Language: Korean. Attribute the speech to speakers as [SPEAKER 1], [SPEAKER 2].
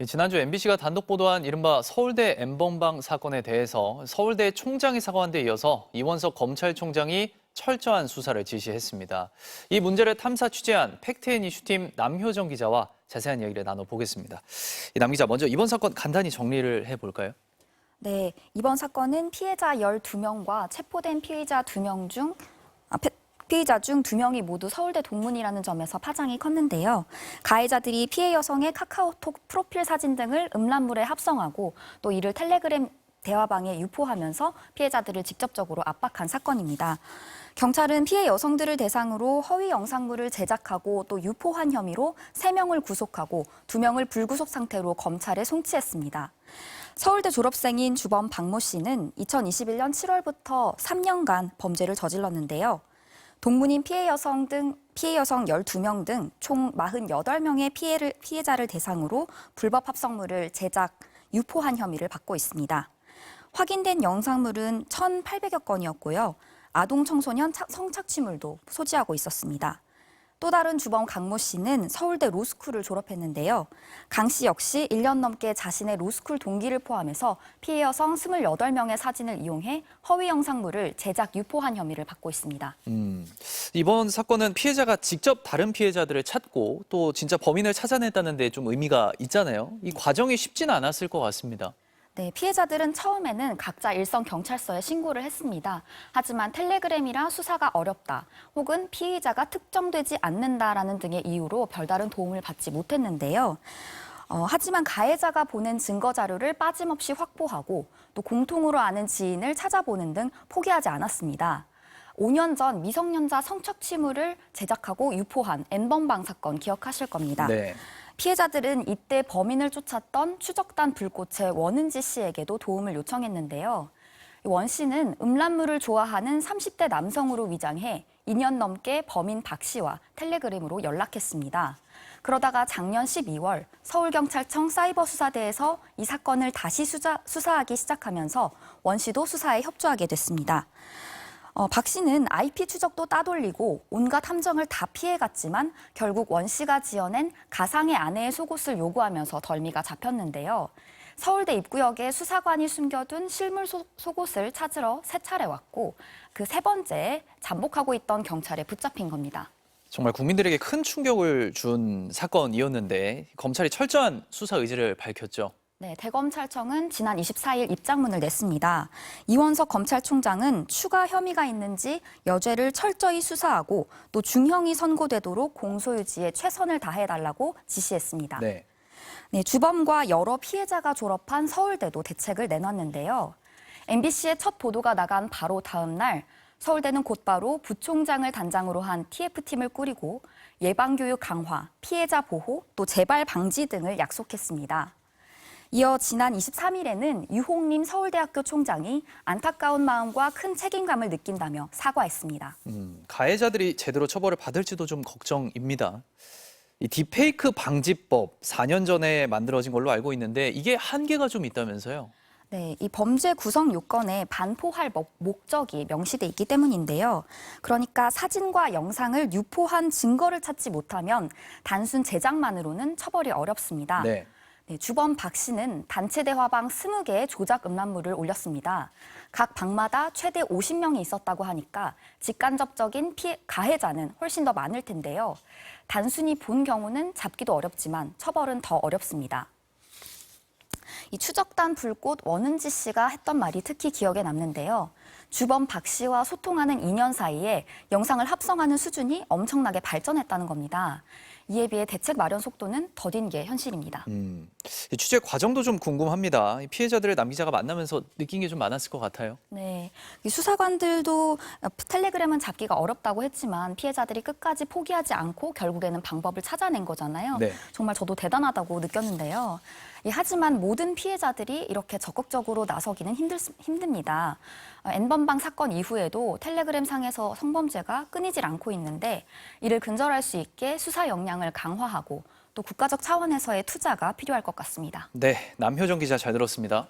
[SPEAKER 1] 지난주 MBC가 단독 보도한 이른바 서울대 N번방 사건에 대해서 서울대 총장이 사과한 데 이어서 이원석 검찰총장이 철저한 수사를 지시했습니다. 이 문제를 탐사 취재한 팩트앤이슈팀 남효정 기자와 자세한 이야기를 나눠보겠습니다. 남 기자, 먼저 이번 사건 간단히 정리를 해볼까요?
[SPEAKER 2] 네, 이번 사건은 피해자 12명과 체포된 피해자 중 2명이 모두 서울대 동문이라는 점에서 파장이 컸는데요. 가해자들이 피해 여성의 카카오톡 프로필 사진 등을 음란물에 합성하고 또 이를 텔레그램 대화방에 유포하면서 피해자들을 직접적으로 압박한 사건입니다. 경찰은 피해 여성들을 대상으로 허위 영상물을 제작하고 또 유포한 혐의로 3명을 구속하고 2명을 불구속 상태로 검찰에 송치했습니다. 서울대 졸업생인 주범 박모 씨는 2021년 7월부터 3년간 범죄를 저질렀는데요. 동문인 피해 여성 12명 등 총 48명의 피해자를 대상으로 불법 합성물을 제작, 유포한 혐의를 받고 있습니다. 확인된 영상물은 1,800여 건이었고요. 아동 청소년 성착취물도 소지하고 있었습니다. 또 다른 주범 강모 씨는 서울대 로스쿨을 졸업했는데요. 강 씨 역시 1년 넘게 자신의 로스쿨 동기를 포함해서 피해 여성 28명의 사진을 이용해 허위 영상물을 제작, 유포한 혐의를 받고 있습니다.
[SPEAKER 1] 이번 사건은 피해자가 직접 다른 피해자들을 찾고 또 진짜 범인을 찾아냈다는 데 좀 의미가 있잖아요. 이 과정이 쉽지는 않았을 것 같습니다.
[SPEAKER 2] 네, 피해자들은 처음에는 각자 일선 경찰서에 신고를 했습니다. 하지만 텔레그램이라 수사가 어렵다, 혹은 피의자가 특정되지 않는다라는 등의 이유로 별다른 도움을 받지 못했는데요. 하지만 가해자가 보낸 증거 자료를 빠짐없이 확보하고 또 공통으로 아는 지인을 찾아보는 등 포기하지 않았습니다. 5년 전 미성년자 성착취물을 제작하고 유포한 N번방 사건 기억하실 겁니다.
[SPEAKER 1] 네.
[SPEAKER 2] 피해자들은 이때 범인을 쫓았던 추적단 불꽃의 원은지 씨에게도 도움을 요청했는데요. 원 씨는 음란물을 좋아하는 30대 남성으로 위장해 2년 넘게 범인 박 씨와 텔레그램으로 연락했습니다. 그러다가 작년 12월 서울경찰청 사이버수사대에서 이 사건을 다시 수사하기 시작하면서 원 씨도 수사에 협조하게 됐습니다. 박 씨는 IP 추적도 따돌리고 온갖 함정을 다 피해갔지만 결국 원 씨가 지어낸 가상의 아내의 속옷을 요구하면서 덜미가 잡혔는데요. 서울대 입구역에 수사관이 숨겨둔 실물 속옷을 찾으러 3차례 왔고 그 3번째에 잠복하고 있던 경찰에 붙잡힌 겁니다.
[SPEAKER 1] 정말 국민들에게 큰 충격을 준 사건이었는데 검찰이 철저한 수사 의지를 밝혔죠.
[SPEAKER 2] 네, 대검찰청은 지난 24일 입장문을 냈습니다. 이원석 검찰총장은 추가 혐의가 있는지 여죄를 철저히 수사하고 또 중형이 선고되도록 공소유지에 최선을 다해달라고 지시했습니다.
[SPEAKER 1] 네.
[SPEAKER 2] 네, 주범과 여러 피해자가 졸업한 서울대도 대책을 내놨는데요. MBC의 첫 보도가 나간 바로 다음 날 서울대는 곧바로 부총장을 단장으로 한 TF팀을 꾸리고 예방교육 강화, 피해자 보호, 또 재발 방지 등을 약속했습니다. 이어 지난 23일에는 유홍림 서울대학교 총장이 안타까운 마음과 큰 책임감을 느낀다며 사과했습니다.
[SPEAKER 1] 가해자들이 제대로 처벌을 받을지도 좀 걱정입니다. 이 딥페이크 방지법 4년 전에 만들어진 걸로 알고 있는데 이게 한계가 좀 있다면서요?
[SPEAKER 2] 네, 이 범죄 구성 요건에 반포할 목적이 명시돼 있기 때문인데요. 그러니까 사진과 영상을 유포한 증거를 찾지 못하면 단순 제작만으로는 처벌이 어렵습니다.
[SPEAKER 1] 네.
[SPEAKER 2] 네, 주범 박 씨는 단체 대화방 20개의 조작 음란물을 올렸습니다. 각 방마다 최대 50명이 있었다고 하니까 직간접적인 가해자는 훨씬 더 많을 텐데요. 단순히 본 경우는 잡기도 어렵지만 처벌은 더 어렵습니다. 이 추적단 불꽃 원은지 씨가 했던 말이 특히 기억에 남는데요. 주범 박 씨와 소통하는 2년 사이에 영상을 합성하는 수준이 엄청나게 발전했다는 겁니다. 이에 비해 대책 마련 속도는 더딘 게 현실입니다.
[SPEAKER 1] 이 취재 과정도 좀 궁금합니다. 이 피해자들을 남 기자가 만나면서 느낀 게 좀 많았을 것 같아요.
[SPEAKER 2] 네, 이 수사관들도 텔레그램은 잡기가 어렵다고 했지만 피해자들이 끝까지 포기하지 않고 결국에는 방법을 찾아낸 거잖아요.
[SPEAKER 1] 네.
[SPEAKER 2] 정말 저도 대단하다고 느꼈는데요. 하지만 모든 피해자들이 이렇게 적극적으로 나서기는 힘듭니다. N번방 사건 이후에도 텔레그램 상에서 성범죄가 끊이질 않고 있는데 이를 근절할 수 있게 수사 역량을 강화하고 또 국가적 차원에서의 투자가 필요할 것 같습니다.
[SPEAKER 1] 네, 남효정 기자 잘 들었습니다.